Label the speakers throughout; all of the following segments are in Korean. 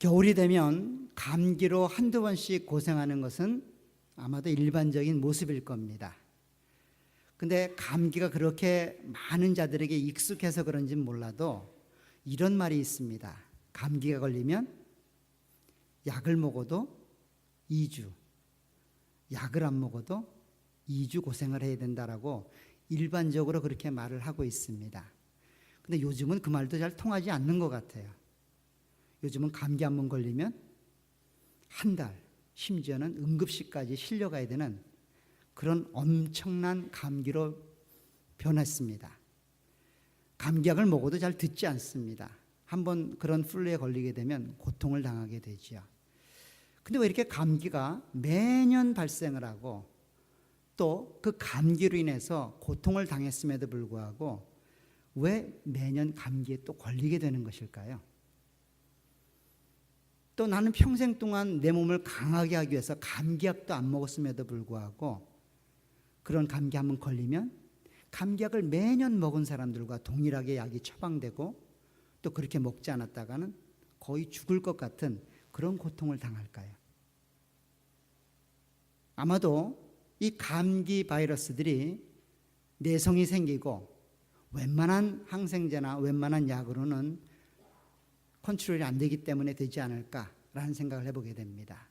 Speaker 1: 겨울이 되면 감기로 한두 번씩 고생하는 것은 아마도 일반적인 모습일 겁니다. 근데 감기가 그렇게 많은 자들에게 익숙해서 그런지는 몰라도 이런 말이 있습니다. 감기가 걸리면 약을 먹어도 2주, 약을 안 먹어도 2주 고생을 해야 된다라고 일반적으로 그렇게 말을 하고 있습니다. 근데 요즘은 그 말도 잘 통하지 않는 것 같아요. 요즘은 감기 한 번 걸리면 한 달, 심지어는 응급실까지 실려가야 되는 그런 엄청난 감기로 변했습니다. 감기약을 먹어도 잘 듣지 않습니다. 한번 그런 플루에 걸리게 되면 고통을 당하게 되죠. 근데 왜 이렇게 감기가 매년 발생을 하고 또 그 감기로 인해서 고통을 당했음에도 불구하고 왜 매년 감기에 또 걸리게 되는 것일까요? 또 나는 평생 동안 내 몸을 강하게 하기 위해서 감기약도 안 먹었음에도 불구하고 그런 감기 한번 걸리면 감기약을 매년 먹은 사람들과 동일하게 약이 처방되고 또 그렇게 먹지 않았다가는 거의 죽을 것 같은 그런 고통을 당할까요? 아마도 이 감기 바이러스들이 내성이 생기고 웬만한 항생제나 웬만한 약으로는 컨트롤이 안 되기 때문에 되지 않을까라는 생각을 해보게 됩니다.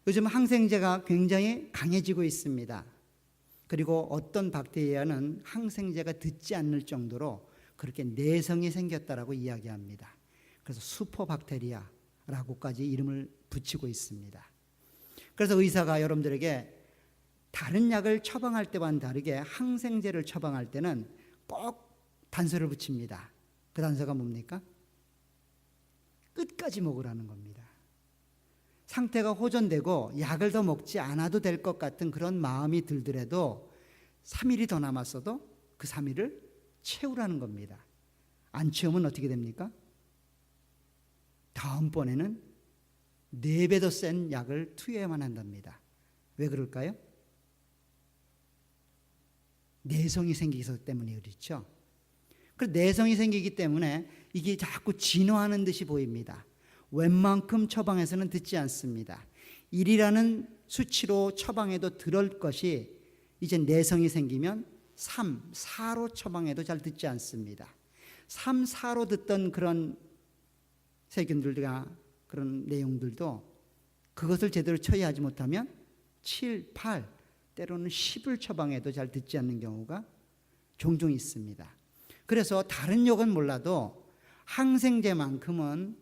Speaker 1: 요즘 항생제가 굉장히 강해지고 있습니다. 그리고 어떤 박테리아는 항생제가 듣지 않을 정도로 그렇게 내성이 생겼다라고 이야기합니다. 그래서 슈퍼박테리아라고까지 이름을 붙이고 있습니다. 그래서 의사가 여러분들에게 다른 약을 처방할 때와는 다르게 항생제를 처방할 때는 꼭 단서를 붙입니다. 그 단서가 뭡니까? 끝까지 먹으라는 겁니다. 상태가 호전되고 약을 더 먹지 않아도 될 것 같은 그런 마음이 들더라도 3일이 더 남았어도 그 3일을 채우라는 겁니다. 안 채우면 어떻게 됩니까? 다음번에는 4배 더 센 약을 투여해야만 한답니다. 왜 그럴까요? 내성이 생기기 때문에 그렇죠. 그 내성이 생기기 때문에 이게 자꾸 진화하는 듯이 보입니다. 웬만큼 처방해서는 듣지 않습니다. 1이라는 수치로 처방해도 들을 것이 이제 내성이 생기면 3, 4로 처방해도 잘 듣지 않습니다. 3, 4로 듣던 그런 세균들과 그런 내용들도 그것을 제대로 처리하지 못하면 7, 8, 때로는 10을 처방해도 잘 듣지 않는 경우가 종종 있습니다. 그래서 다른 약은 몰라도 항생제만큼은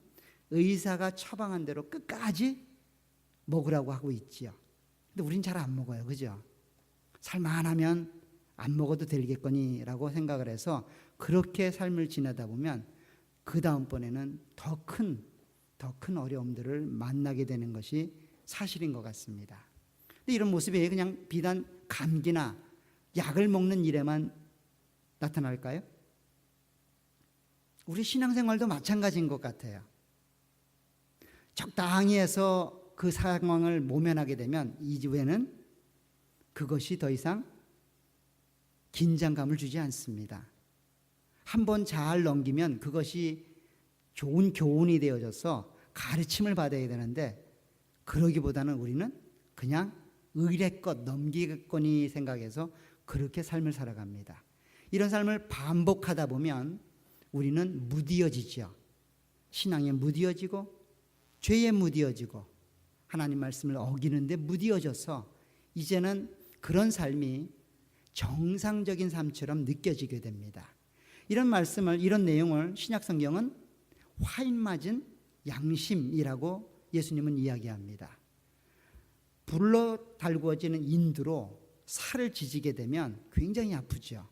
Speaker 1: 의사가 처방한 대로 끝까지 먹으라고 하고 있지요. 근데 우린 잘 안 먹어요. 그죠? 살만하면 안 먹어도 되겠거니라고 생각을 해서 그렇게 삶을 지내다 보면 그 다음번에는 더 큰 어려움들을 만나게 되는 것이 사실인 것 같습니다. 근데 이런 모습이 그냥 비단 감기나 약을 먹는 일에만 나타날까요? 우리 신앙생활도 마찬가지인 것 같아요. 적당히 해서 그 상황을 모면하게 되면 이후에는 그것이 더 이상 긴장감을 주지 않습니다. 한번 잘 넘기면 그것이 좋은 교훈이 되어져서 가르침을 받아야 되는데 그러기보다는 우리는 그냥 의례껏 넘기겠거니 생각해서 그렇게 삶을 살아갑니다. 이런 삶을 반복하다 보면 우리는 무디어지죠. 신앙에 무디어지고 죄에 무디어지고 하나님 말씀을 어기는데 무디어져서 이제는 그런 삶이 정상적인 삶처럼 느껴지게 됩니다. 이런 말씀을, 이런 내용을 신약성경은 화인 맞은 양심이라고 예수님은 이야기합니다. 불로 달구어지는 인두로 살을 지지게 되면 굉장히 아프죠.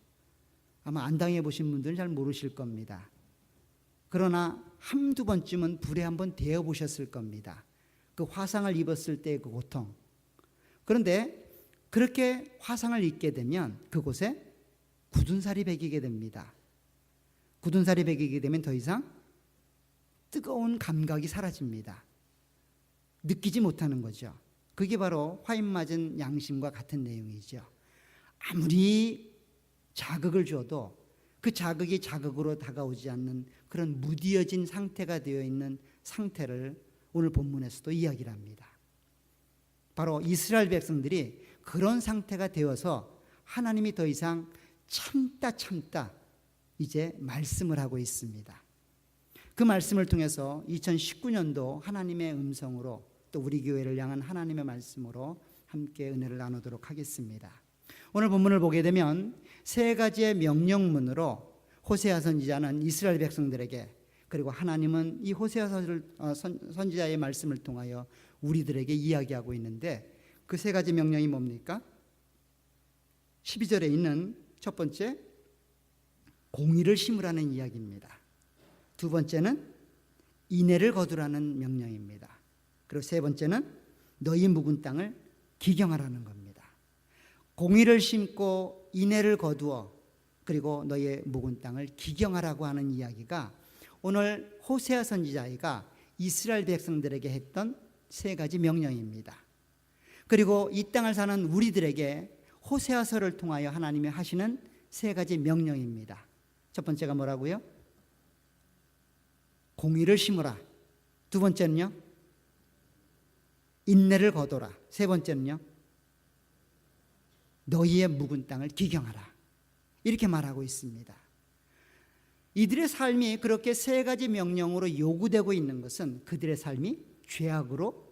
Speaker 1: 아마 안 당해보신 분들은 잘 모르실 겁니다. 그러나 한두 번쯤은 불에 한번 데워보셨을 겁니다. 그 화상을 입었을 때의 그 고통. 그런데 그렇게 화상을 입게 되면 그곳에 굳은 살이 배기게 됩니다. 굳은 살이 배기게 되면 더 이상 뜨거운 감각이 사라집니다. 느끼지 못하는 거죠. 그게 바로 화인 맞은 양심과 같은 내용이죠. 아무리 자극을 줘도 그 자극이 자극으로 다가오지 않는 그런 무디어진 상태가 되어 있는 상태를 오늘 본문에서도 이야기를 합니다. 바로 이스라엘 백성들이 그런 상태가 되어서 하나님이 더 이상 참다 이제 말씀을 하고 있습니다. 그 말씀을 통해서 2019년도 하나님의 음성으로 또 우리 교회를 향한 하나님의 말씀으로 함께 은혜를 나누도록 하겠습니다. 오늘 본문을 보게 되면 세 가지의 명령문으로 호세아 선지자는 이스라엘 백성들에게, 그리고 하나님은 이 호세아 선지자의 말씀을 통하여 우리들에게 이야기하고 있는데, 그 세 가지 명령이 뭡니까? 12절에 있는 첫 번째, 공의를 심으라는 이야기입니다. 두 번째는 인애를 거두라는 명령입니다. 그리고 세 번째는 너희 묵은 땅을 기경하라는 겁니다. 공의를 심고 인애를 거두어 그리고 너희의 묵은 땅을 기경하라고 하는 이야기가 오늘 호세아 선지자가 이스라엘 백성들에게 했던 세 가지 명령입니다. 그리고 이 땅을 사는 우리들에게 호세아서를 통하여 하나님이 하시는 세 가지 명령입니다. 첫 번째가 뭐라고요? 공의를 심으라. 두 번째는요? 인내를 거둬라. 세 번째는요? 너희의 묵은 땅을 기경하라. 이렇게 말하고 있습니다. 이들의 삶이 그렇게 세 가지 명령으로 요구되고 있는 것은 그들의 삶이 죄악으로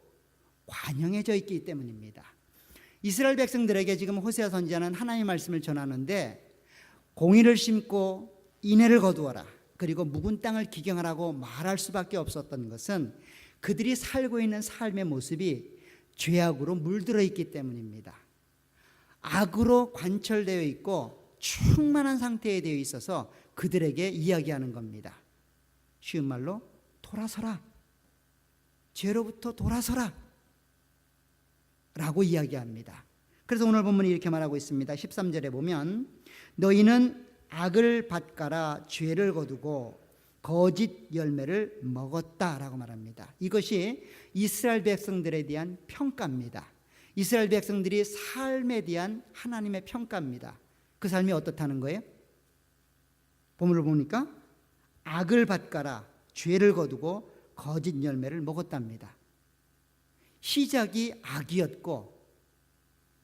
Speaker 1: 관영해져 있기 때문입니다. 이스라엘 백성들에게 지금 호세아 선지자는 하나님의 말씀을 전하는데, 공의를 심고 인애를 거두어라, 그리고 묵은 땅을 기경하라고 말할 수밖에 없었던 것은 그들이 살고 있는 삶의 모습이 죄악으로 물들어 있기 때문입니다. 악으로 관철되어 있고 충만한 상태에 되어 있어서 그들에게 이야기하는 겁니다. 쉬운 말로 돌아서라, 죄로부터 돌아서라 라고 이야기합니다. 그래서 오늘 본문이 이렇게 말하고 있습니다. 13절에 보면 너희는 악을 밭가라 죄를 거두고 거짓 열매를 먹었다라고 말합니다. 이것이 이스라엘 백성들에 대한 평가입니다. 이스라엘 백성들이 삶에 대한 하나님의 평가입니다. 그 삶이 어떻다는 거예요? 본문을 보니까 악을 밭가라 죄를 거두고 거짓 열매를 먹었답니다. 시작이 악이었고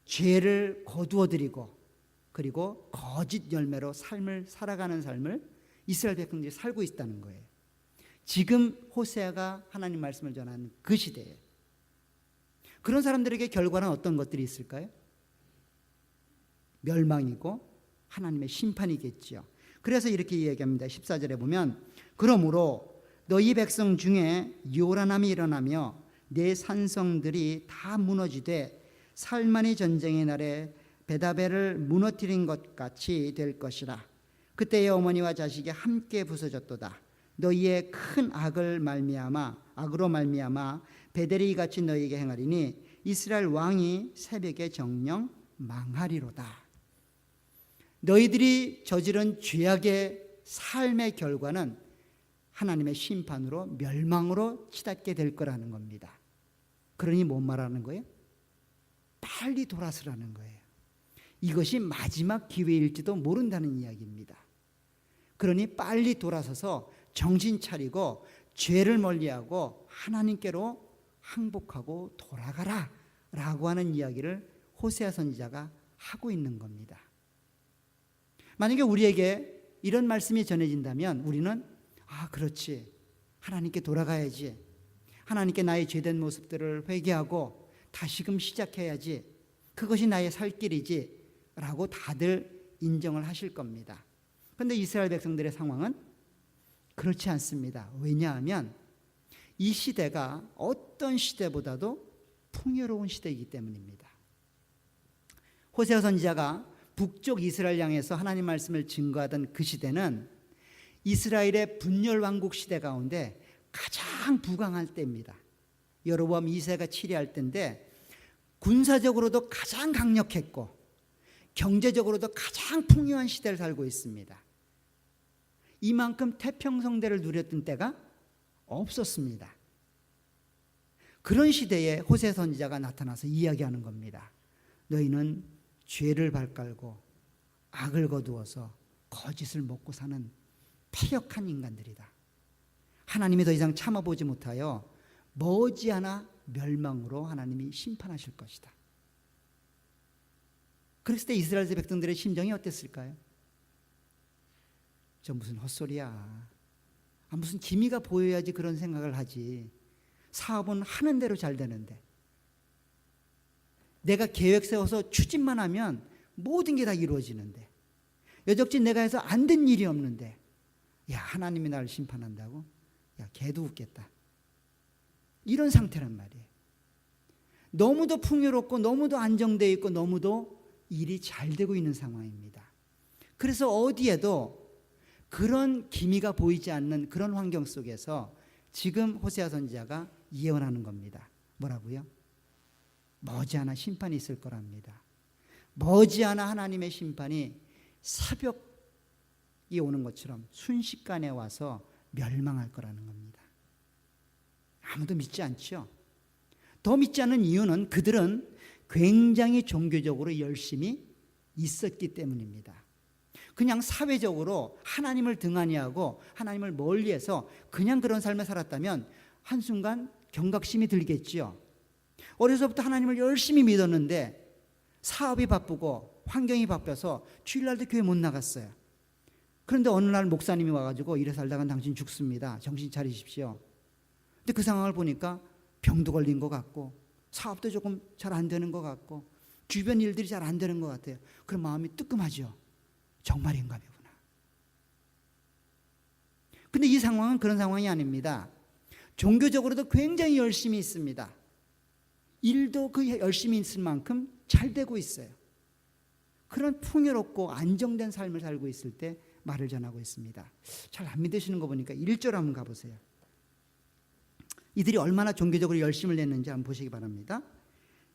Speaker 1: 죄를 거두어들이고 그리고 거짓 열매로 삶을 살아가는 삶을 이스라엘 백성들이 살고 있다는 거예요. 지금 호세아가 하나님 말씀을 전하는 그 시대에 그런 사람들에게 결과는 어떤 것들이 있을까요? 멸망이고 하나님의 심판이겠죠. 그래서 이렇게 이야기합니다. 14절에 보면 그러므로 너희 백성 중에 요란함이 일어나며 내 산성들이 다 무너지되 살만이 전쟁의 날에 베다벨을 무너뜨린 것 같이 될 것이라. 그때의 어머니와 자식이 함께 부서졌도다. 너희의 큰 악으로 말미암아 베델이 같이 너희에게 행하리니 이스라엘 왕이 새벽에 정령 망하리로다. 너희들이 저지른 죄악의 삶의 결과는 하나님의 심판으로 멸망으로 치닫게 될 거라는 겁니다. 그러니 뭔 말하는 거예요? 빨리 돌아서라는 거예요. 이것이 마지막 기회일지도 모른다는 이야기입니다. 그러니 빨리 돌아서서 정신 차리고 죄를 멀리하고 하나님께로 항복하고 돌아가라 라고 하는 이야기를 호세아 선지자가 하고 있는 겁니다. 만약에 우리에게 이런 말씀이 전해진다면 우리는 그렇지, 하나님께 돌아가야지, 하나님께 나의 죄된 모습들을 회개하고 다시금 시작해야지, 그것이 나의 살 길이지 라고 다들 인정을 하실 겁니다. 그런데 이스라엘 백성들의 상황은 그렇지 않습니다. 왜냐하면 이 시대가 어떤 시대보다도 풍요로운 시대이기 때문입니다. 호세아 선지자가 북쪽 이스라엘 향해서 하나님 말씀을 증거하던 그 시대는 이스라엘의 분열 왕국 시대 가운데 가장 부강할 때입니다. 여로보암 2세가 치리할 때인데 군사적으로도 가장 강력했고 경제적으로도 가장 풍요한 시대를 살고 있습니다. 이만큼 태평성대를 누렸던 때가 없었습니다. 그런 시대에 호세아 선지자가 나타나서 이야기하는 겁니다. 너희는 죄를 밟갈고 악을 거두어서 거짓을 먹고 사는 패역한 인간들이다. 하나님이 더 이상 참아보지 못하여 머지않아 멸망으로 하나님이 심판하실 것이다. 그랬을 때 이스라엘 백성들의 심정이 어땠을까요? 저 무슨 헛소리야. 무슨 기미가 보여야지 그런 생각을 하지. 사업은 하는 대로 잘 되는데, 내가 계획 세워서 추진만 하면 모든 게 다 이루어지는데, 여적지 내가 해서 안 된 일이 없는데, 야, 하나님이 나를 심판한다고? 야, 걔도 웃겠다. 이런 상태란 말이에요. 너무도 풍요롭고 너무도 안정되어 있고 너무도 일이 잘 되고 있는 상황입니다. 그래서 어디에도 그런 기미가 보이지 않는 그런 환경 속에서 지금 호세아 선지자가 예언하는 겁니다. 뭐라고요? 머지않아 심판이 있을 거랍니다. 머지않아 하나님의 심판이 새벽이 오는 것처럼 순식간에 와서 멸망할 거라는 겁니다. 아무도 믿지 않죠. 더 믿지 않는 이유는 그들은 굉장히 종교적으로 열심히 있었기 때문입니다. 그냥 사회적으로 하나님을 등한히 하고 하나님을 멀리해서 그냥 그런 삶을 살았다면 한순간 경각심이 들겠지요. 어려서부터 하나님을 열심히 믿었는데 사업이 바쁘고 환경이 바빠서 주일날도 교회 못 나갔어요. 그런데 어느 날 목사님이 와가지고 이래 살다간 당신 죽습니다. 정신 차리십시오. 근데 그 상황을 보니까 병도 걸린 것 같고 사업도 조금 잘 안 되는 것 같고 주변 일들이 잘 안 되는 것 같아요. 그럼 마음이 뜨끔하죠. 정말인가 보구나. 근데 이 상황은 그런 상황이 아닙니다. 종교적으로도 굉장히 열심히 있습니다. 일도 그 열심히 있을 만큼 잘 되고 있어요. 그런 풍요롭고 안정된 삶을 살고 있을 때 말을 전하고 있습니다. 잘 안 믿으시는 거 보니까 1절 한번 가보세요. 이들이 얼마나 종교적으로 열심을 냈는지 한번 보시기 바랍니다.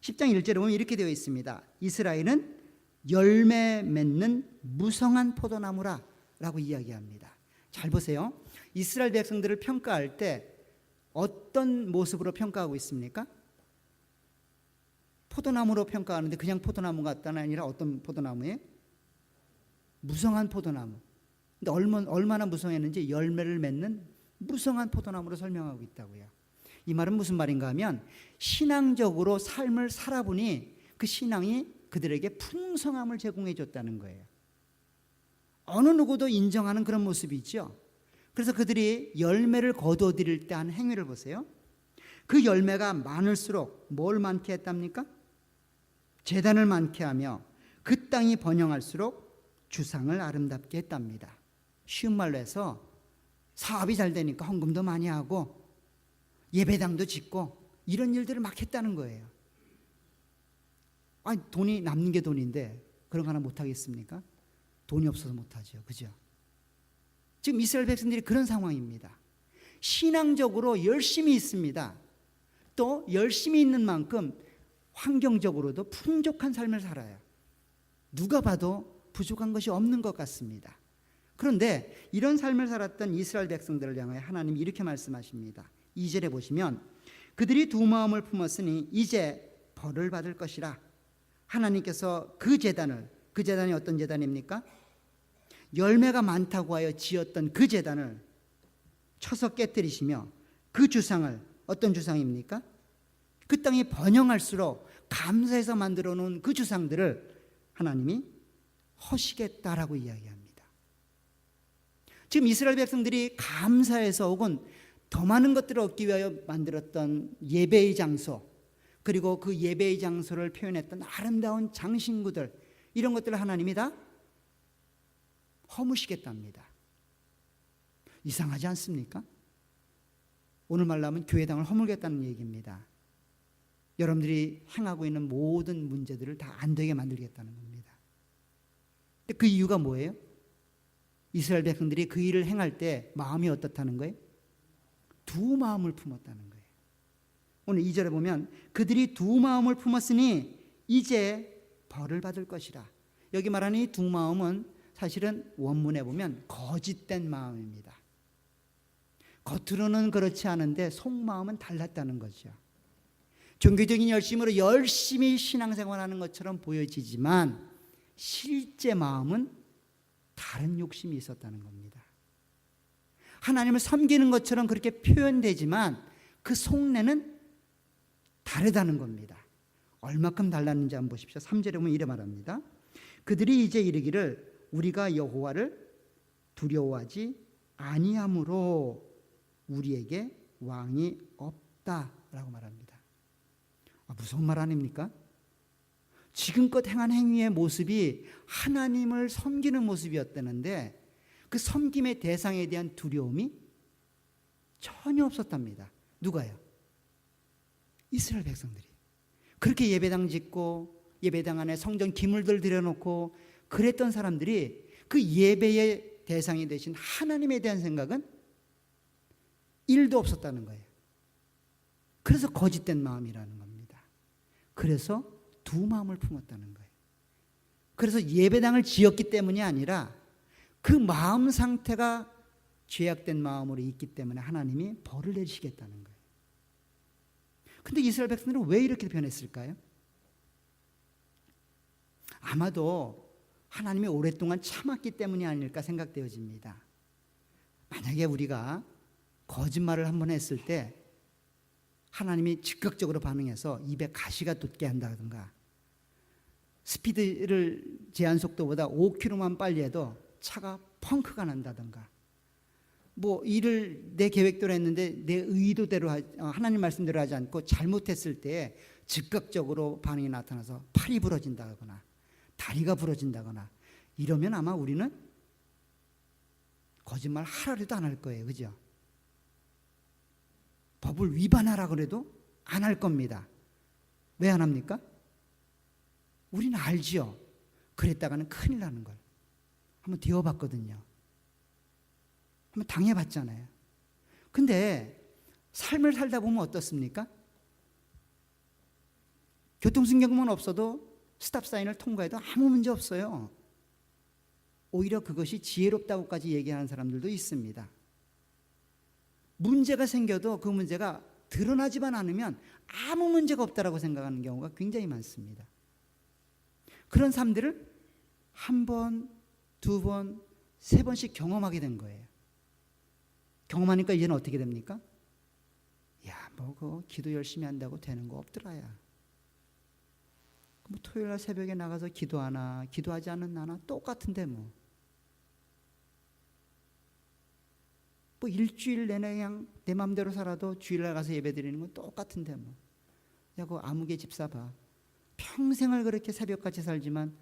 Speaker 1: 10장 1절에 보면 이렇게 되어 있습니다. 이스라엘은 열매 맺는 무성한 포도나무라 라고 이야기합니다. 잘 보세요. 이스라엘 백성들을 평가할 때 어떤 모습으로 평가하고 있습니까? 포도나무로 평가하는데 그냥 포도나무 같다는 아니라 어떤 포도나무예요? 무성한 포도나무. 근데 얼마나 무성했는지 열매를 맺는 무성한 포도나무로 설명하고 있다고요. 이 말은 무슨 말인가 하면 신앙적으로 삶을 살아보니 그 신앙이 그들에게 풍성함을 제공해 줬다는 거예요. 어느 누구도 인정하는 그런 모습이죠. 그래서 그들이 열매를 거두어들일 때 한 행위를 보세요. 그 열매가 많을수록 뭘 많게 했답니까? 제단을 많게 하며 그 땅이 번영할수록 주상을 아름답게 했답니다. 쉬운 말로 해서 사업이 잘 되니까 헌금도 많이 하고 예배당도 짓고 이런 일들을 막 했다는 거예요. 아니, 돈이 남는 게 돈인데 그런 거 하나 못 하겠습니까? 돈이 없어서 못 하죠. 그죠? 지금 이스라엘 백성들이 그런 상황입니다. 신앙적으로 열심히 있습니다. 또 열심히 있는 만큼 환경적으로도 풍족한 삶을 살아요. 누가 봐도 부족한 것이 없는 것 같습니다. 그런데 이런 삶을 살았던 이스라엘 백성들을 향해 하나님이 이렇게 말씀하십니다. 2절에 보시면 그들이 두 마음을 품었으니 이제 벌을 받을 것이라. 하나님께서 그 제단이 어떤 제단입니까? 열매가 많다고 하여 지었던 그 제단을 쳐서 깨뜨리시며 그 주상을, 어떤 주상입니까? 그 땅이 번영할수록 감사해서 만들어 놓은 그 주상들을 하나님이 허시겠다라고 이야기합니다. 지금 이스라엘 백성들이 감사해서 혹은 더 많은 것들을 얻기 위하여 만들었던 예배의 장소, 그리고 그 예배의 장소를 표현했던 아름다운 장신구들, 이런 것들을 하나님이 다 허무시겠답니다. 이상하지 않습니까? 오늘 말로 하면 교회당을 허물겠다는 얘기입니다. 여러분들이 행하고 있는 모든 문제들을 다 안 되게 만들겠다는 겁니다. 근데 그 이유가 뭐예요? 이스라엘 백성들이 그 일을 행할 때 마음이 어떻다는 거예요? 두 마음을 품었다는 거예요. 오늘 2절에 보면 그들이 두 마음을 품었으니 이제 벌을 받을 것이라. 여기 말하는 이 두 마음은 사실은 원문에 보면 거짓된 마음입니다. 겉으로는 그렇지 않은데 속마음은 달랐다는 거죠. 종교적인 열심으로 열심히 신앙생활하는 것처럼 보여지지만 실제 마음은 다른 욕심이 있었다는 겁니다. 하나님을 섬기는 것처럼 그렇게 표현되지만 그 속내는 다르다는 겁니다. 얼마큼 달랐는지 한번 보십시오. 3절에 보면 이래 말합니다. 그들이 이제 이르기를 우리가 여호와를 두려워하지 아니함으로 우리에게 왕이 없다라고 말합니다. 무서운 말 아닙니까? 지금껏 행한 행위의 모습이 하나님을 섬기는 모습이었다는데 그 섬김의 대상에 대한 두려움이 전혀 없었답니다. 누가요? 이스라엘 백성들이. 그렇게 예배당 짓고 예배당 안에 성전 기물들 들여놓고 그랬던 사람들이 그 예배의 대상이 되신 하나님에 대한 생각은 1도 없었다는 거예요. 그래서 거짓된 마음이라는 겁니다. 그래서 두 마음을 품었다는 거예요. 그래서 예배당을 지었기 때문이 아니라 그 마음 상태가 죄악된 마음으로 있기 때문에 하나님이 벌을 내리시겠다는 거예요. 근데 이스라엘 백성들은 왜 이렇게 변했을까요? 아마도 하나님이 오랫동안 참았기 때문이 아닐까 생각되어집니다. 만약에 우리가 거짓말을 한번 했을 때 하나님이 즉각적으로 반응해서 입에 가시가 돋게 한다든가 스피드를 제한 속도보다 5km만 빨리 해도 차가 펑크가 난다든가 뭐 일을 내 계획대로 했는데 내 의도대로 하나님 말씀대로 하지 않고 잘못했을 때 즉각적으로 반응이 나타나서 팔이 부러진다거나 다리가 부러진다거나 이러면 아마 우리는 거짓말 하라도 안 할 거예요. 그죠? 법을 위반하라고 해도 안 할 겁니다. 왜 안 합니까? 우리는 알지요. 그랬다가는 큰일 나는 걸. 한번 되어봤거든요. 한번 당해봤잖아요. 근데 삶을 살다 보면 어떻습니까? 교통신경만 없어도 스탑사인을 통과해도 아무 문제 없어요. 오히려 그것이 지혜롭다고까지 얘기하는 사람들도 있습니다. 문제가 생겨도 그 문제가 드러나지만 않으면 아무 문제가 없다라고 생각하는 경우가 굉장히 많습니다. 그런 삶들을 한 번, 두 번, 세 번씩 경험하게 된 거예요. 경험하니까 이제는 어떻게 됩니까? 야, 뭐 그 기도 열심히 한다고 되는 거 없더라야. 뭐 토요일 날 새벽에 나가서 기도하나 기도하지 않는 나나 똑같은데 뭐 일주일 내내 그냥 내 마음대로 살아도 주일날 가서 예배 드리는 건 똑같은데 뭐. 야, 그 아무개 집사 봐. 평생을 그렇게 새벽같이 살지만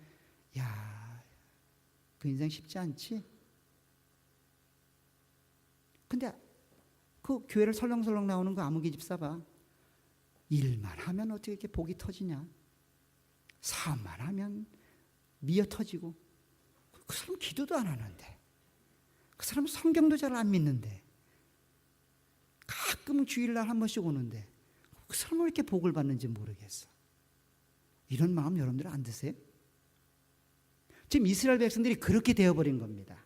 Speaker 1: 야, 그 인생 쉽지 않지? 근데 그 교회를 설렁설렁 나오는 그 아무개 집사 봐. 일만 하면 어떻게 이렇게 복이 터지냐? 사업만 하면 미어 터지고 그 사람 기도도 안 하는데 그 사람은 성경도 잘 안 믿는데 가끔 주일날 한 번씩 오는데 그 사람은 왜 이렇게 복을 받는지 모르겠어. 이런 마음 여러분들 안 드세요? 지금 이스라엘 백성들이 그렇게 되어버린 겁니다.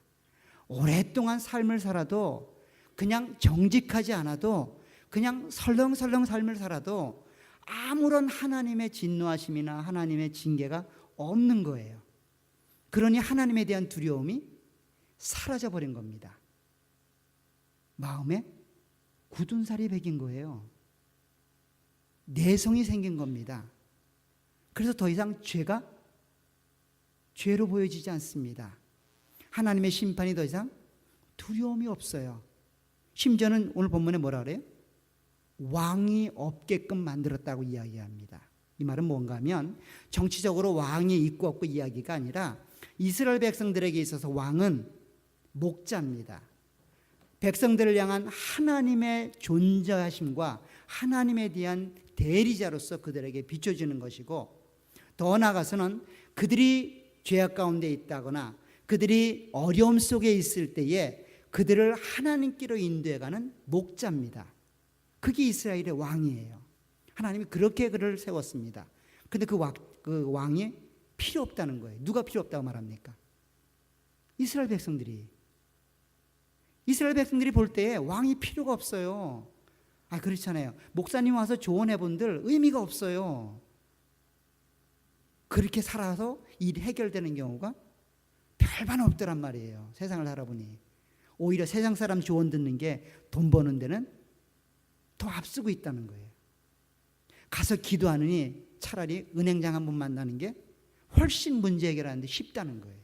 Speaker 1: 오랫동안 삶을 살아도 그냥 정직하지 않아도 그냥 설렁설렁 삶을 살아도 아무런 하나님의 진노하심이나 하나님의 징계가 없는 거예요. 그러니 하나님에 대한 두려움이 사라져버린 겁니다. 마음에 굳은 살이 배긴 거예요. 내성이 생긴 겁니다. 그래서 더 이상 죄가 죄로 보여지지 않습니다. 하나님의 심판이 더 이상 두려움이 없어요. 심지어는 오늘 본문에 뭐라 그래요? 왕이 없게끔 만들었다고 이야기합니다. 이 말은 뭔가 하면 정치적으로 왕이 있고 없고 이야기가 아니라 이스라엘 백성들에게 있어서 왕은 목자입니다. 백성들을 향한 하나님의 존재하심과 하나님에 대한 대리자로서 그들에게 비춰주는 것이고 더 나아가서는 그들이 죄악 가운데 있다거나 그들이 어려움 속에 있을 때에 그들을 하나님께로 인도해가는 목자입니다. 그게 이스라엘의 왕이에요. 하나님이 그렇게 그를 세웠습니다. 그런데 그 왕이 필요 없다는 거예요. 누가 필요 없다고 말합니까? 이스라엘 백성들이 볼 때에 왕이 필요가 없어요. 그렇잖아요. 목사님 와서 조언해 본들 의미가 없어요. 그렇게 살아서 일이 해결되는 경우가 별반 없더란 말이에요. 세상을 살아보니. 오히려 세상 사람 조언 듣는 게 돈 버는 데는 더 앞서고 있다는 거예요. 가서 기도하느니 차라리 은행장 한 번 만나는 게 훨씬 문제 해결하는데 쉽다는 거예요.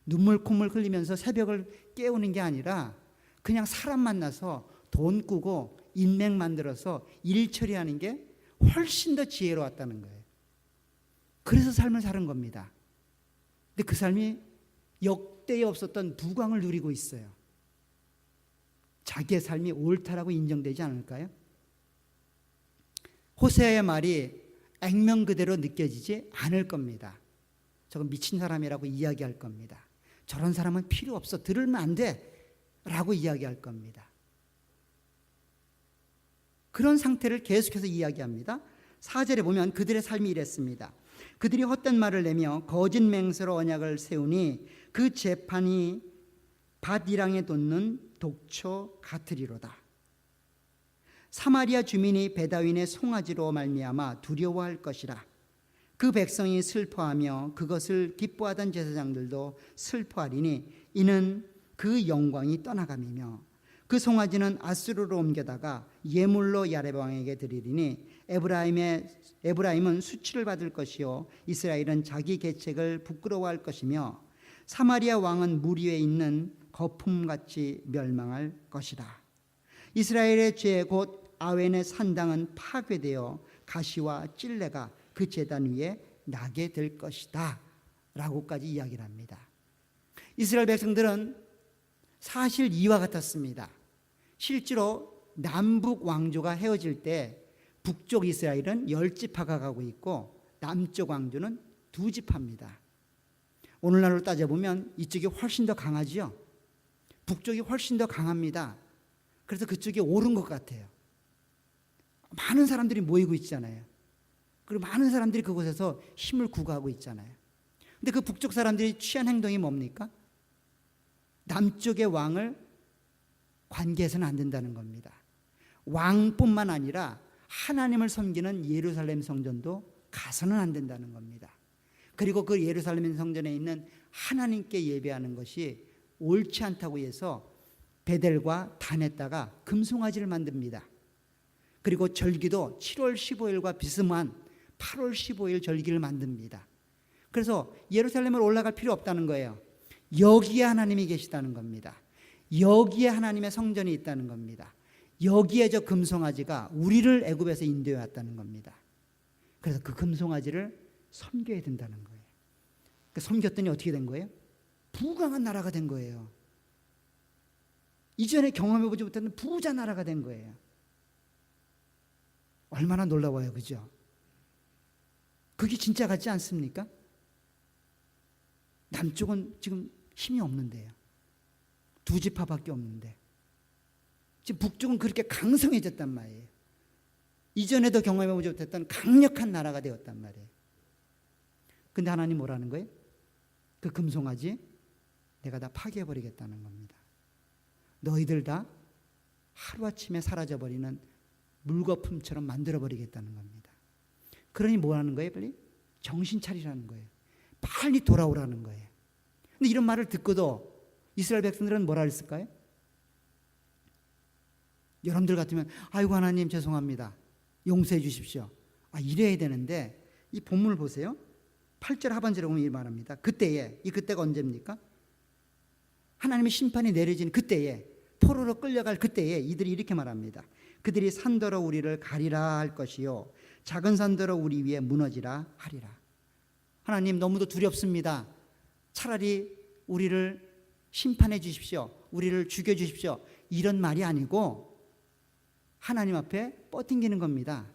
Speaker 1: 눈물 콧물 흘리면서 새벽을 깨우는 게 아니라 그냥 사람 만나서 돈 꾸고 인맥 만들어서 일 처리하는 게 훨씬 더 지혜로웠다는 거예요. 그래서 삶을 사는 겁니다. 근데 그 삶이 역대에 없었던 부광을 누리고 있어요. 자기의 삶이 옳다라고 인정되지 않을까요? 호세아의 말이 액면 그대로 느껴지지 않을 겁니다. 저건 미친 사람이라고 이야기할 겁니다. 저런 사람은 필요 없어, 들으면 안 돼 라고 이야기할 겁니다. 그런 상태를 계속해서 이야기합니다. 4절에 보면 그들의 삶이 이랬습니다. 그들이 헛된 말을 내며 거짓 맹세로 언약을 세우니 그 재판이 밭이랑에 돋는 독초 같으리로다. 사마리아 주민이 베다윈의 송아지로 말미암아 두려워할 것이라. 그 백성이 슬퍼하며 그것을 기뻐하던 제사장들도 슬퍼하리니 이는 그 영광이 떠나감이며 그 송아지는 아수르로 옮겨다가 예물로 야렙 왕에게 드리리니 에브라임은 수치를 받을 것이요 이스라엘은 자기 계책을 부끄러워할 것이며 사마리아 왕은 물 위에 있는 거품같이 멸망할 것이다. 이스라엘의 죄 곧 아웬의 산당은 파괴되어 가시와 찔레가 그 제단 위에 나게 될 것이다 라고까지 이야기를 합니다. 이스라엘 백성들은 사실 이와 같았습니다. 실제로 남북 왕조가 헤어질 때 북쪽 이스라엘은 10지파가 가고 있고 남쪽 왕조는 2지파입니다. 오늘날로 따져보면 이쪽이 훨씬 더 강하지요. 북쪽이 훨씬 더 강합니다. 그래서 그쪽이 옳은 것 같아요. 많은 사람들이 모이고 있잖아요. 그리고 많은 사람들이 그곳에서 힘을 구가하고 있잖아요. 근데 그 북쪽 사람들이 취한 행동이 뭡니까? 남쪽의 왕을 관계해서는 안 된다는 겁니다. 왕뿐만 아니라 하나님을 섬기는 예루살렘 성전도 가서는 안 된다는 겁니다. 그리고 그 예루살렘 성전에 있는 하나님께 예배하는 것이 옳지 않다고 해서 베델과 단에다가 금송아지를 만듭니다. 그리고 절기도 7월 15일과 비스무한 8월 15일 절기를 만듭니다. 그래서 예루살렘을 올라갈 필요 없다는 거예요. 여기에 하나님이 계시다는 겁니다. 여기에 하나님의 성전이 있다는 겁니다. 여기에 저 금송아지가 우리를 애굽에서 인도해 왔다는 겁니다. 그래서 그 금송아지를 섬겨야 된다는 거예요. 그러니까 섬겼더니 어떻게 된 거예요? 부강한 나라가 된 거예요. 이전에 경험해보지 못했던 부자 나라가 된 거예요. 얼마나 놀라워요, 그죠? 그게 진짜 같지 않습니까? 남쪽은 지금 힘이 없는데요. 2지파밖에 없는데 지금 북쪽은 그렇게 강성해졌단 말이에요. 이전에도 경험해보지 못했던 강력한 나라가 되었단 말이에요. 근데 하나님 뭐라는 거예요? 그 금송아지 내가 다 파괴해버리겠다는 겁니다. 너희들 다 하루아침에 사라져버리는 물거품처럼 만들어버리겠다는 겁니다. 그러니 뭐라는 거예요? 빨리 정신 차리라는 거예요. 빨리 돌아오라는 거예요. 근데 이런 말을 듣고도 이스라엘 백성들은 뭐라 했을까요? 여러분들 같으면 아이고 하나님 죄송합니다. 용서해 주십시오. 이래야 되는데 이 본문을 보세요. 8절 하반절에 보면 이 말합니다. 그때에, 이 그때가 언제입니까? 하나님의 심판이 내려진 그때에, 포로로 끌려갈 그때에 이들이 이렇게 말합니다. 그들이 산더러 우리를 가리라 할 것이요 작은 산더러 우리 위에 무너지라 하리라. 하나님 너무도 두렵습니다. 차라리 우리를 심판해 주십시오. 우리를 죽여 주십시오. 이런 말이 아니고 하나님 앞에 뻗팅기는 겁니다.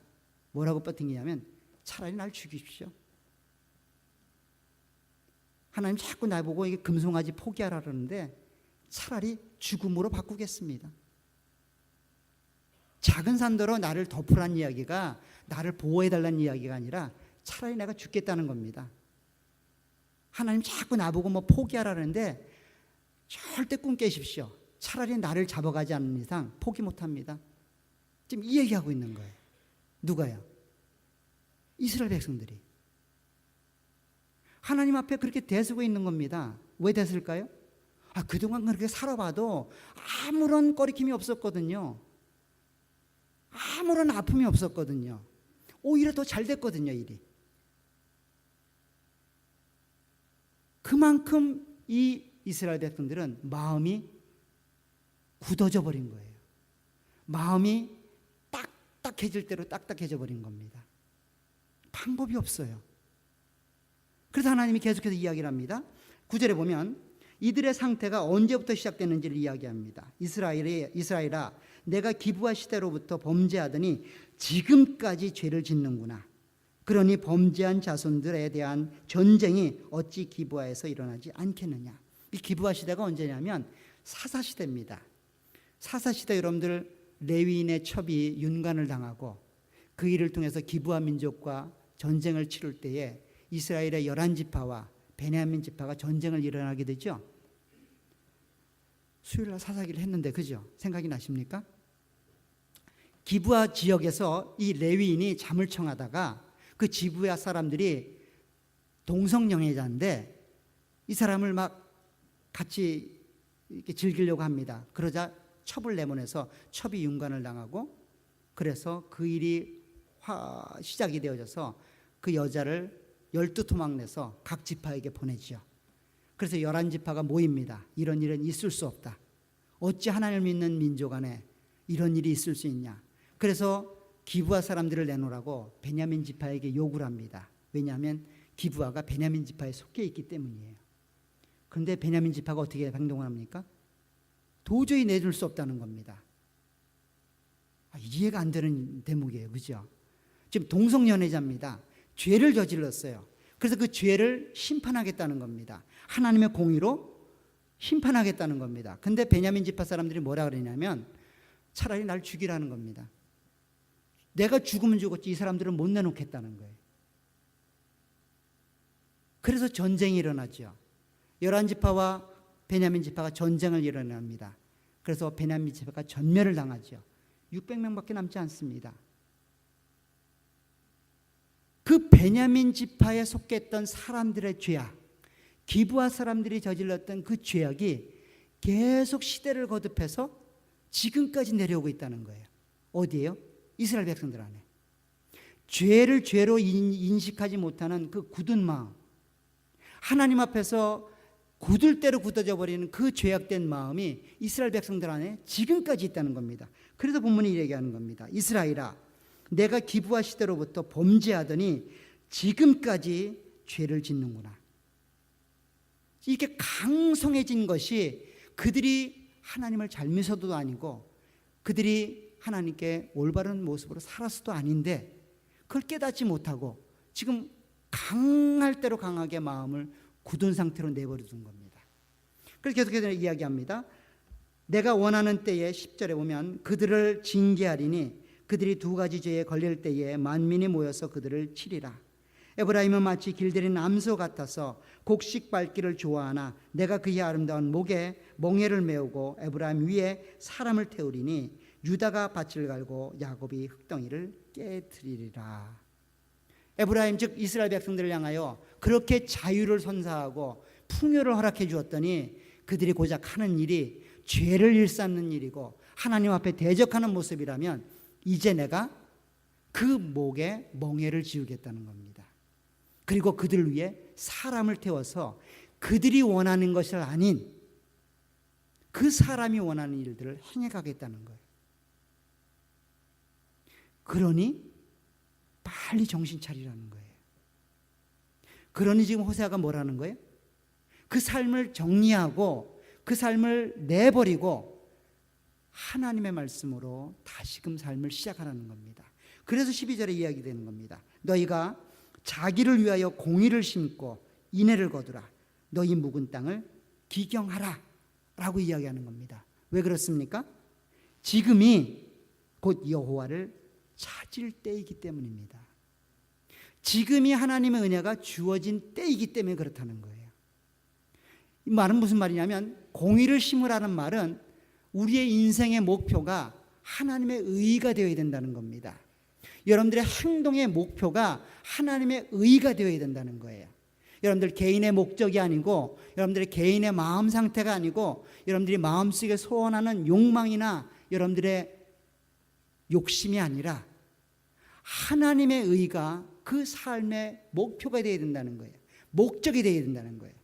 Speaker 1: 뭐라고 뻗팅기냐면 차라리 날 죽이십시오. 하나님 자꾸 나보고 이게 금송아지 포기하라 그러는데 차라리 죽음으로 바꾸겠습니다. 작은 산더러 나를 덮으라는 이야기가 나를 보호해달라는 이야기가 아니라 차라리 내가 죽겠다는 겁니다. 하나님 자꾸 나보고 뭐 포기하라 그러는데 절대 꿈 깨십시오. 차라리 나를 잡아가지 않는 이상 포기 못합니다. 지금 이 얘기하고 있는 거예요. 누가요? 이스라엘 백성들이. 하나님 앞에 그렇게 대수고 있는 겁니다. 왜 됐을까요? 그동안 그렇게 살아봐도 아무런 꺼리낌이 없었거든요. 아무런 아픔이 없었거든요. 오히려 더 잘 됐거든요, 일이. 그만큼 이 이스라엘 백성들은 마음이 굳어져 버린 거예요. 마음이 딱딱해질 대로 딱딱해져 버린 겁니다. 방법이 없어요. 그래서 하나님이 계속해서 이야기를 합니다. 9절에 보면 이들의 상태가 언제부터 시작됐는지를 이야기합니다. 이스라엘아, 내가 기브아 시대로부터 범죄하더니 지금까지 죄를 짓는구나. 그러니 범죄한 자손들에 대한 전쟁이 어찌 기브아에서 일어나지 않겠느냐. 이 기브아 시대가 언제냐면 사사시대입니다. 사사시대 여러분들 레위인의 첩이 윤관을 당하고 그 일을 통해서 기브아 민족과 전쟁을 치를 때에 이스라엘의 11지파와 베냐민 지파가 전쟁을 일어나게 되죠. 수요일날 사사기를 했는데 그죠? 생각이 나십니까? 기브아 지역에서 이 레위인이 잠을 청하다가 그 기브아 사람들이 동성연애자인데 이 사람을 막 같이 이렇게 즐기려고 합니다. 그러자 첩을 내보내서 첩이 윤관을 당하고 그래서 그 일이 시작이 되어져서 그 여자를 12토막 내서 각 지파에게 보내죠. 그래서 11지파가 모입니다. 이런 일은 있을 수 없다. 어찌 하나님을 믿는 민족 안에 이런 일이 있을 수 있냐. 그래서 기브아 사람들을 내놓으라고 베냐민 지파에게 요구를 합니다. 왜냐하면 기브아가 베냐민 지파에 속해 있기 때문이에요. 그런데 베냐민 지파가 어떻게 행동을 합니까? 도저히 내줄 수 없다는 겁니다. 이해가 안 되는 대목이에요. 그죠? 지금 동성연애자입니다. 죄를 저질렀어요. 그래서 그 죄를 심판하겠다는 겁니다. 하나님의 공의로 심판하겠다는 겁니다. 근데 베냐민 지파 사람들이 뭐라 그러냐면 차라리 날 죽이라는 겁니다. 내가 죽으면 죽었지 이 사람들은 못 내놓겠다는 거예요. 그래서 전쟁이 일어나죠. 11지파와 베냐민 지파가 전쟁을 일어납니다. 그래서 베냐민 지파가 전멸을 당하죠. 600명밖에 남지 않습니다. 그 베냐민 지파에 속했던 사람들의 죄악, 기브아 사람들이 저질렀던 그 죄악이 계속 시대를 거듭해서 지금까지 내려오고 있다는 거예요. 어디예요? 이스라엘 백성들 안에. 죄를 죄로 인식하지 못하는 그 굳은 마음, 하나님 앞에서 굳을 대로 굳어져 버리는 그 죄악된 마음이 이스라엘 백성들 안에 지금까지 있다는 겁니다. 그래서 본문이 얘기하는 겁니다. 이스라엘아, 내가 기브아 시대로부터 범죄하더니 지금까지 죄를 짓는구나. 이렇게 강성해진 것이 그들이 하나님을 잘 믿어서도 아니고 그들이 하나님께 올바른 모습으로 살아서도 아닌데 그걸 깨닫지 못하고 지금 강할 대로 강하게 마음을 굳은 상태로 내버려둔 겁니다. 그래서 계속해서 이야기합니다. 내가 원하는 때에 10절에 보면 그들을 징계하리니 그들이 두 가지 죄에 걸릴 때에 만민이 모여서 그들을 치리라. 에브라임은 마치 길들인 암소 같아서 곡식 밟기를 좋아하나 내가 그의 아름다운 목에 멍에를 메우고 에브라임 위에 사람을 태우리니 유다가 밭을 갈고 야곱이 흙덩이를 깨트리리라. 에브라임 즉 이스라엘 백성들을 향하여 그렇게 자유를 선사하고 풍요를 허락해 주었더니 그들이 고작 하는 일이 죄를 일삼는 일이고 하나님 앞에 대적하는 모습이라면 이제 내가 그 목에 멍에를 지우겠다는 겁니다. 그리고 그들을 위해 사람을 태워서 그들이 원하는 것이 아닌 그 사람이 원하는 일들을 행해 가겠다는 거예요. 그러니 빨리 정신 차리라는 거예요. 그러니 지금 호세아가 뭐라는 거예요? 그 삶을 정리하고 그 삶을 내버리고 하나님의 말씀으로 다시금 삶을 시작하라는 겁니다. 그래서 12절에 이야기되는 겁니다. 너희가 자기를 위하여 공의를 심고 인애를 거두라. 너희 묵은 땅을 기경하라 라고 이야기하는 겁니다. 왜 그렇습니까? 지금이 곧 여호와를 찾을 때이기 때문입니다. 지금이 하나님의 은혜가 주어진 때이기 때문에 그렇다는 거예요. 이 말은 무슨 말이냐면 공의를 심으라는 말은 우리의 인생의 목표가 하나님의 의가 되어야 된다는 겁니다. 여러분들의 행동의 목표가 하나님의 의가 되어야 된다는 거예요. 여러분들 개인의 목적이 아니고, 여러분들의 개인의 마음 상태가 아니고, 여러분들이 마음속에 소원하는 욕망이나 여러분들의 욕심이 아니라 하나님의 의가 그 삶의 목표가 되어야 된다는 거예요. 목적이 되어야 된다는 거예요.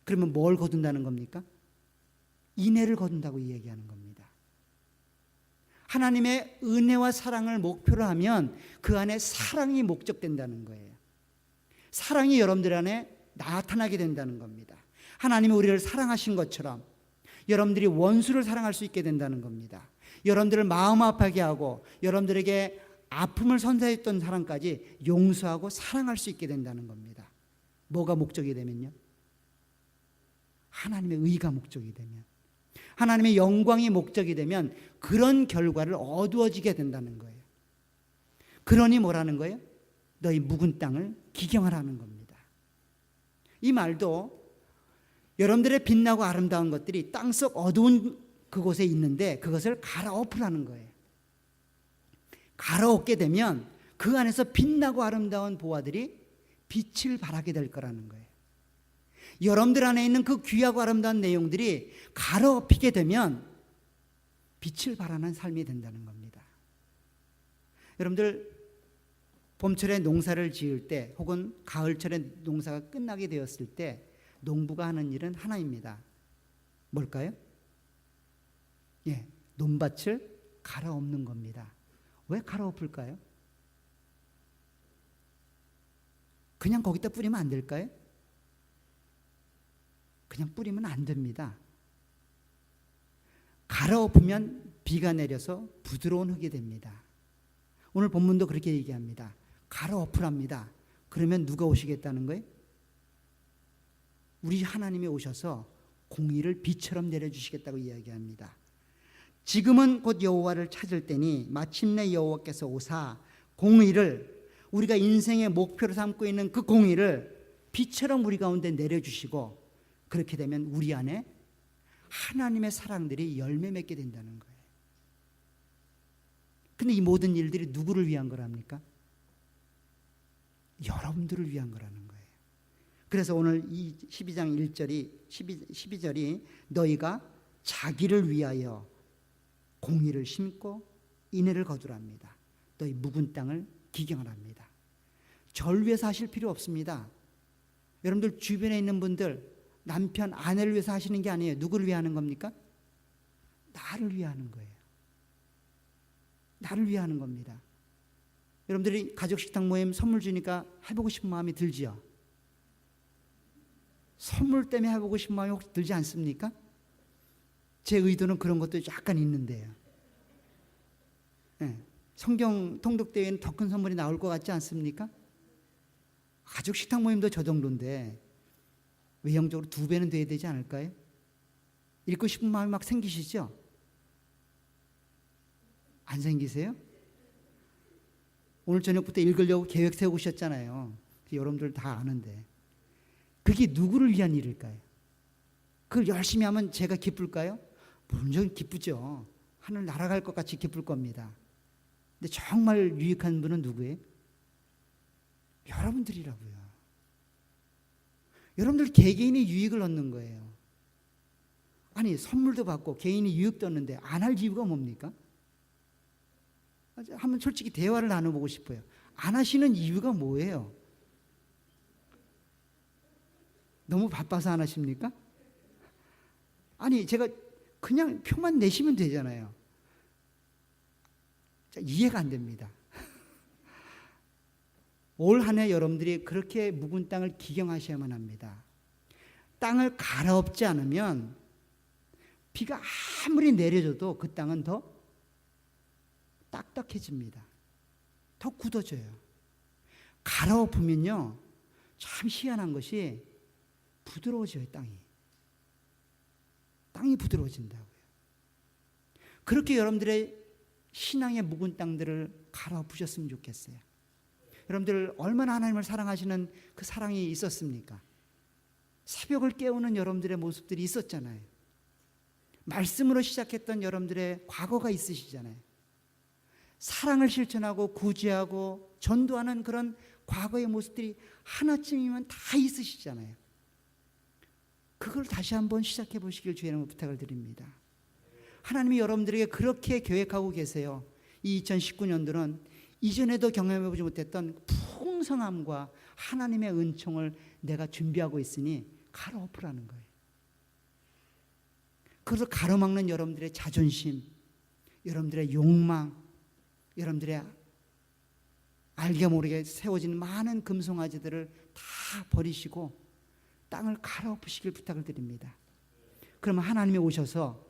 Speaker 1: 그러면 뭘 거둔다는 겁니까? 인애를 거둔다고 이야기하는 겁니다. 하나님의 은혜와 사랑을 목표로 하면 그 안에 사랑이 목적된다는 거예요. 사랑이 여러분들 안에 나타나게 된다는 겁니다. 하나님이 우리를 사랑하신 것처럼 여러분들이 원수를 사랑할 수 있게 된다는 겁니다. 여러분들을 마음 아파하게 하고 여러분들에게 아픔을 선사했던 사람까지 용서하고 사랑할 수 있게 된다는 겁니다. 뭐가 목적이 되면요? 하나님의 의가 목적이 되면, 하나님의 영광이 목적이 되면 그런 결과를 얻어지게 된다는 거예요. 그러니 뭐라는 거예요? 너희 묵은 땅을 기경하라는 겁니다. 이 말도 여러분들의 빛나고 아름다운 것들이 땅속 어두운 그곳에 있는데 그것을 갈아엎으라는 거예요. 갈아엎게 되면 그 안에서 빛나고 아름다운 보화들이 빛을 발하게 될 거라는 거예요. 여러분들 안에 있는 그 귀하고 아름다운 내용들이 갈아엎히게 되면 빛을 발하는 삶이 된다는 겁니다. 여러분들 봄철에 농사를 지을 때 혹은 가을철에 농사가 끝나게 되었을 때 농부가 하는 일은 하나입니다. 뭘까요? 논밭을 갈아엎는 겁니다. 왜 갈아엎을까요? 그냥 거기다 뿌리면 안 될까요? 그냥 뿌리면 안 됩니다. 갈아엎으면 비가 내려서 부드러운 흙이 됩니다. 오늘 본문도 그렇게 얘기합니다. 갈아엎으랍니다. 그러면 누가 오시겠다는 거예요? 우리 하나님이 오셔서 공의를 비처럼 내려주시겠다고 이야기합니다. 지금은 곧 여호와를 찾을 때니 마침내 여호와께서 오사 공의를, 우리가 인생의 목표로 삼고 있는 그 공의를 비처럼 우리 가운데 내려주시고, 그렇게 되면 우리 안에 하나님의 사랑들이 열매 맺게 된다는 거예요. 근데 이 모든 일들이 누구를 위한 거랍니까? 여러분들을 위한 거라는 거예요. 그래서 오늘 이 12장 12절이 너희가 자기를 위하여 공의를 심고 인애를 거두랍니다. 너희 묵은 땅을 기경하랍니다. 절 위해서 하실 필요 없습니다. 여러분들 주변에 있는 분들, 남편, 아내를 위해서 하시는 게 아니에요. 누구를 위해 하는 겁니까? 나를 위해 하는 거예요. 나를 위해 하는 겁니다. 여러분들이 가족 식탁 모임 선물 주니까 해보고 싶은 마음이 들지요? 선물 때문에 해보고 싶은 마음이 혹시 들지 않습니까? 제 의도는 그런 것도 약간 있는데요. 성경 통독대회는 더 큰 선물이 나올 것 같지 않습니까? 가족 식탁 모임도 저 정도인데 외형적으로 2배는 돼야 되지 않을까요? 읽고 싶은 마음이 막 생기시죠? 안 생기세요? 오늘 저녁부터 읽으려고 계획 세우셨잖아요. 여러분들 다 아는데 그게 누구를 위한 일일까요? 그걸 열심히 하면 제가 기쁠까요? 물론 기쁘죠. 하늘 날아갈 것 같이 기쁠 겁니다. 근데 정말 유익한 분은 누구예요? 여러분들이라고요. 여러분들 개개인이 유익을 얻는 거예요. 아니 선물도 받고 개인이 유익도 얻는데 안 할 이유가 뭡니까? 한번 솔직히 대화를 나눠보고 싶어요. 안 하시는 이유가 뭐예요? 너무 바빠서 안 하십니까? 아니 제가 그냥 표만 내시면 되잖아요. 이해가 안 됩니다. 올 한 해 여러분들이 그렇게 묵은 땅을 기경하셔야만 합니다. 땅을 갈아엎지 않으면 비가 아무리 내려줘도 그 땅은 더 딱딱해집니다. 더 굳어져요. 갈아엎으면요 참 희한한 것이 부드러워져요. 땅이 부드러워진다고요. 그렇게 여러분들의 신앙의 묵은 땅들을 갈아엎으셨으면 좋겠어요. 여러분들 얼마나 하나님을 사랑하시는 그 사랑이 있었습니까? 새벽을 깨우는 여러분들의 모습들이 있었잖아요. 말씀으로 시작했던 여러분들의 과거가 있으시잖아요. 사랑을 실천하고 구제하고 전도하는 그런 과거의 모습들이 하나쯤이면 다 있으시잖아요. 그걸 다시 한번 시작해 보시길 주의 이름으로 부탁을 드립니다. 하나님이 여러분들에게 그렇게 계획하고 계세요. 이 2019년도는 이전에도 경험해 보지 못했던 풍성함과 하나님의 은총을 내가 준비하고 있으니 가로엎으라는 거예요. 그래서 가로막는 여러분들의 자존심, 여러분들의 욕망, 여러분들의 알게 모르게 세워진 많은 금송아지들을 다 버리시고 땅을 갈아엎으시길 부탁을 드립니다. 그러면 하나님이 오셔서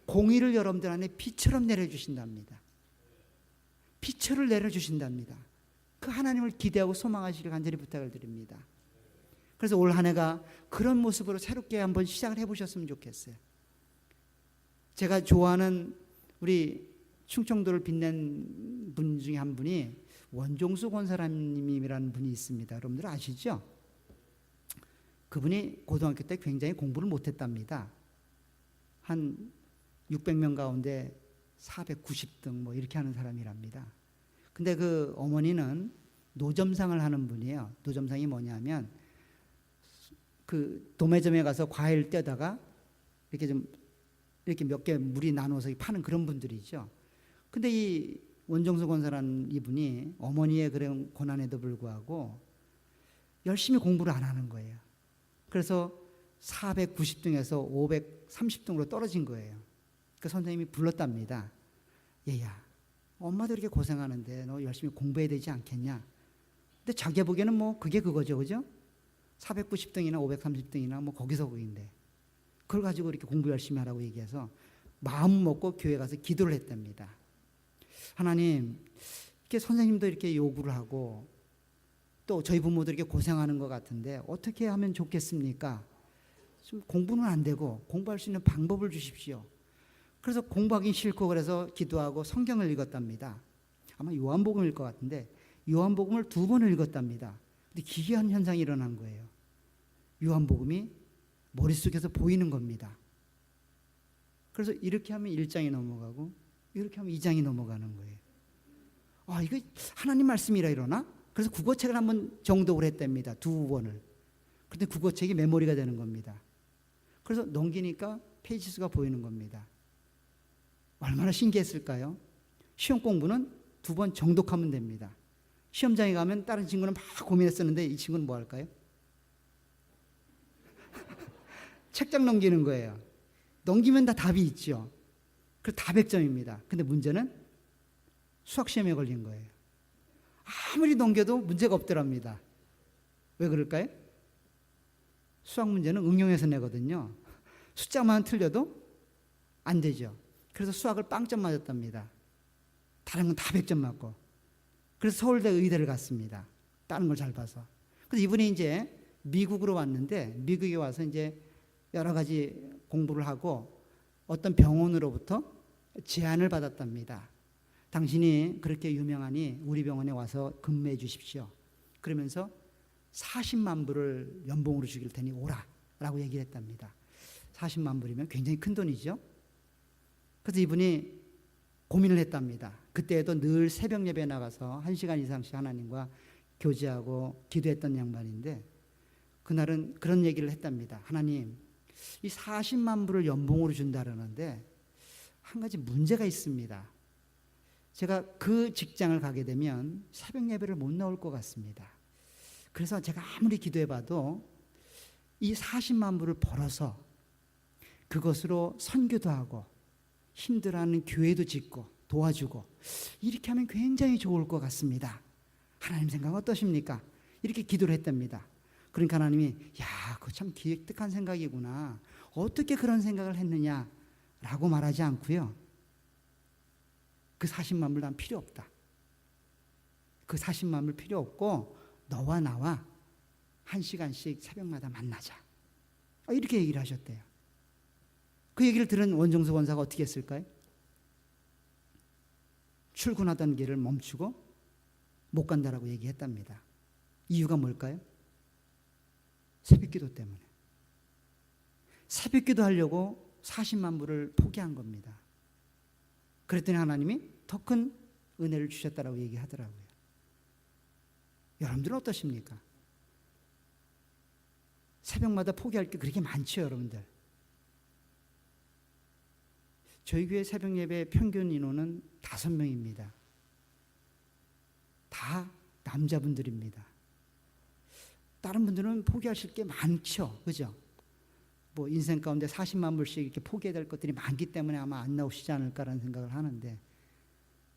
Speaker 1: 공의를 여러분들 안에 비처럼 내려주신답니다. 비철을 내려주신답니다. 그 하나님을 기대하고 소망하시길 간절히 부탁을 드립니다. 그래서 올 한 해가 그런 모습으로 새롭게 한번 시작을 해보셨으면 좋겠어요. 제가 좋아하는 우리 충청도를 빛낸 분 중에 한 분이 원종수 권사님이라는 분이 있습니다. 여러분들 아시죠? 그분이 고등학교 때 굉장히 공부를 못했답니다. 한 600명 가운데 490등 뭐 이렇게 하는 사람이랍니다. 근데 그 어머니는 노점상을 하는 분이에요. 노점상이 뭐냐면 그 도매점에 가서 과일 떼다가 이렇게 좀 이렇게 몇 개 무리 나눠서 파는 그런 분들이죠. 근데 이 원종수 권사라는 이분이 어머니의 그런 고난에도 불구하고 열심히 공부를 안 하는 거예요. 그래서 490등에서 530등으로 떨어진 거예요. 그 선생님이 불렀답니다. 얘야, 엄마도 이렇게 고생하는데 너 열심히 공부해야 되지 않겠냐? 근데 자기 보기에는 뭐 그게 그거죠, 그죠? 490등이나 530등이나 뭐 거기서 거기인데 그걸 가지고 이렇게 공부 열심히 하라고 얘기해서 마음 먹고 교회 가서 기도를 했답니다. 하나님, 이렇게 선생님도 이렇게 요구를 하고 또 저희 부모도 이렇게 고생하는 것 같은데 어떻게 하면 좋겠습니까? 좀 공부는 안 되고 공부할 수 있는 방법을 주십시오. 그래서 공부하기 싫고 그래서 기도하고 성경을 읽었답니다. 아마 요한복음일 것 같은데 요한복음을 2번을 읽었답니다. 근데 기이한 현상이 일어난 거예요. 요한복음이 머릿속에서 보이는 겁니다. 그래서 이렇게 하면 1장이 넘어가고 이렇게 하면 2장이 넘어가는 거예요. 아, 이거 하나님 말씀이라 이러나? 그래서 국어책을 한번 정독을 했답니다. 2번을. 그런데 국어책이 메모리가 되는 겁니다. 그래서 넘기니까 페이지 수가 보이는 겁니다. 얼마나 신기했을까요? 시험 공부는 2번 정독하면 됩니다. 시험장에 가면 다른 친구는 막 고민했었는데 이 친구는 뭐 할까요? 책장 넘기는 거예요. 넘기면 다 답이 있죠. 그래서 다 100점입니다. 근데 문제는 수학 시험에 걸린 거예요. 아무리 넘겨도 문제가 없더랍니다. 왜 그럴까요? 수학 문제는 응용해서 내거든요. 숫자만 틀려도 안 되죠. 그래서 수학을 빵점 맞았답니다. 다른 건 다 100점 맞고. 그래서 서울대 의대를 갔습니다. 다른 걸 잘 봐서. 그래서 이분이 이제 미국으로 왔는데 미국에 와서 이제 여러 가지 공부를 하고 어떤 병원으로부터 제안을 받았답니다. 당신이 그렇게 유명하니 우리 병원에 와서 근무해 주십시오. 그러면서 40만 불을 연봉으로 주길 테니 오라 라고 얘기를 했답니다. 40만 불이면 굉장히 큰 돈이죠. 그래서 이분이 고민을 했답니다. 그때에도 늘 새벽 예배에 나가서 1시간 이상씩 하나님과 교제하고 기도했던 양반인데 그날은 그런 얘기를 했답니다. 하나님, 이 40만 불을 연봉으로 준다라는데 한 가지 문제가 있습니다. 제가 그 직장을 가게 되면 새벽 예배를 못 나올 것 같습니다. 그래서 제가 아무리 기도해봐도 이 40만 불을 벌어서 그것으로 선교도 하고 힘들어하는 교회도 짓고 도와주고 이렇게 하면 굉장히 좋을 것 같습니다. 하나님 생각 어떠십니까? 이렇게 기도를 했답니다. 그러니까 하나님이 야, 그거 참 기특한 생각이구나. 어떻게 그런 생각을 했느냐라고 말하지 않고요. 그 40만 불 난 필요 없다. 그 40만 불 필요 없고 너와 나와 1시간씩 새벽마다 만나자. 이렇게 얘기를 하셨대요. 그 얘기를 들은 원종수 권사가 어떻게 했을까요? 출근하던 길을 멈추고 못 간다라고 얘기했답니다. 이유가 뭘까요? 새벽기도 때문에. 새벽기도 하려고 40만 불을 포기한 겁니다. 그랬더니 하나님이 더 큰 은혜를 주셨다라고 얘기하더라고요. 여러분들은 어떠십니까? 새벽마다 포기할 게 그렇게 많죠, 여러분들. 저희 교회 새벽 예배 평균 인원은 5명입니다. 다 남자분들입니다. 다른 분들은 포기하실 게 많죠, 그죠? 뭐 인생 가운데 40만 불씩 이렇게 포기해야 될 것들이 많기 때문에 아마 안 나오시지 않을까라는 생각을 하는데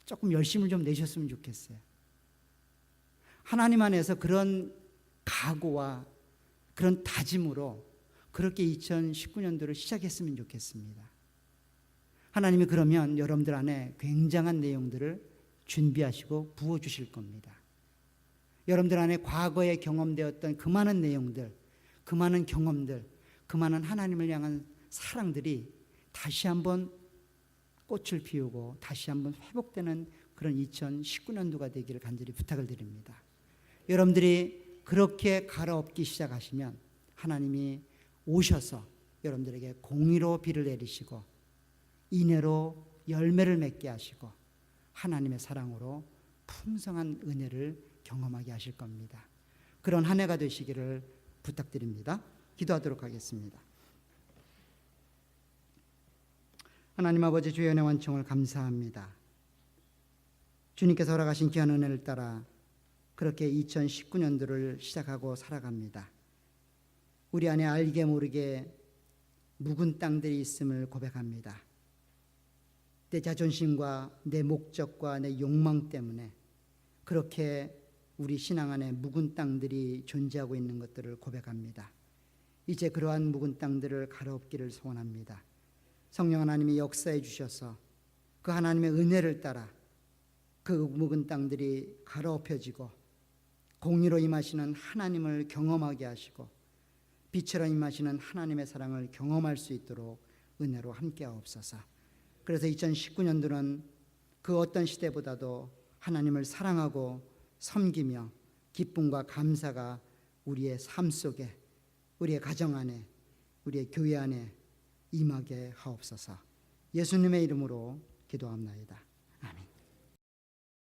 Speaker 1: 조금 열심을 좀 내셨으면 좋겠어요. 하나님 안에서 그런 각오와 그런 다짐으로 그렇게 2019년도를 시작했으면 좋겠습니다. 하나님이 그러면 여러분들 안에 굉장한 내용들을 준비하시고 부어주실 겁니다. 여러분들 안에 과거에 경험되었던 그 많은 내용들, 그 많은 경험들, 그 많은 하나님을 향한 사랑들이 다시 한번 꽃을 피우고 다시 한번 회복되는 그런 2019년도가 되기를 간절히 부탁을 드립니다. 여러분들이 그렇게 갈아엎기 시작하시면 하나님이 오셔서 여러분들에게 공의로 비를 내리시고 인애로 열매를 맺게 하시고 하나님의 사랑으로 풍성한 은혜를 경험하게 하실 겁니다. 그런 한 해가 되시기를 부탁드립니다. 기도하도록 하겠습니다. 하나님 아버지, 주의 은혜 완청을 감사합니다. 주님께서 허락하신 귀한 은혜를 따라 그렇게 2019년도를 시작하고 살아갑니다. 우리 안에 알게 모르게 묵은 땅들이 있음을 고백합니다. 내 자존심과 내 목적과 내 욕망 때문에 그렇게 우리 신앙 안에 묵은 땅들이 존재하고 있는 것들을 고백합니다. 이제 그러한 묵은 땅들을 갈아엎기를 소원합니다. 성령 하나님이 역사해 주셔서 그 하나님의 은혜를 따라 그 묵은 땅들이 갈아엎혀지고 공의로 임하시는 하나님을 경험하게 하시고 빛으로 임하시는 하나님의 사랑을 경험할 수 있도록 은혜로 함께하옵소서. 그래서 2019년도는 그 어떤 시대보다도 하나님을 사랑하고 섬기며 기쁨과 감사가 우리의 삶 속에, 우리의 가정 안에, 우리의 교회 안에 임하게 하옵소서. 예수님의 이름으로 기도합나이다.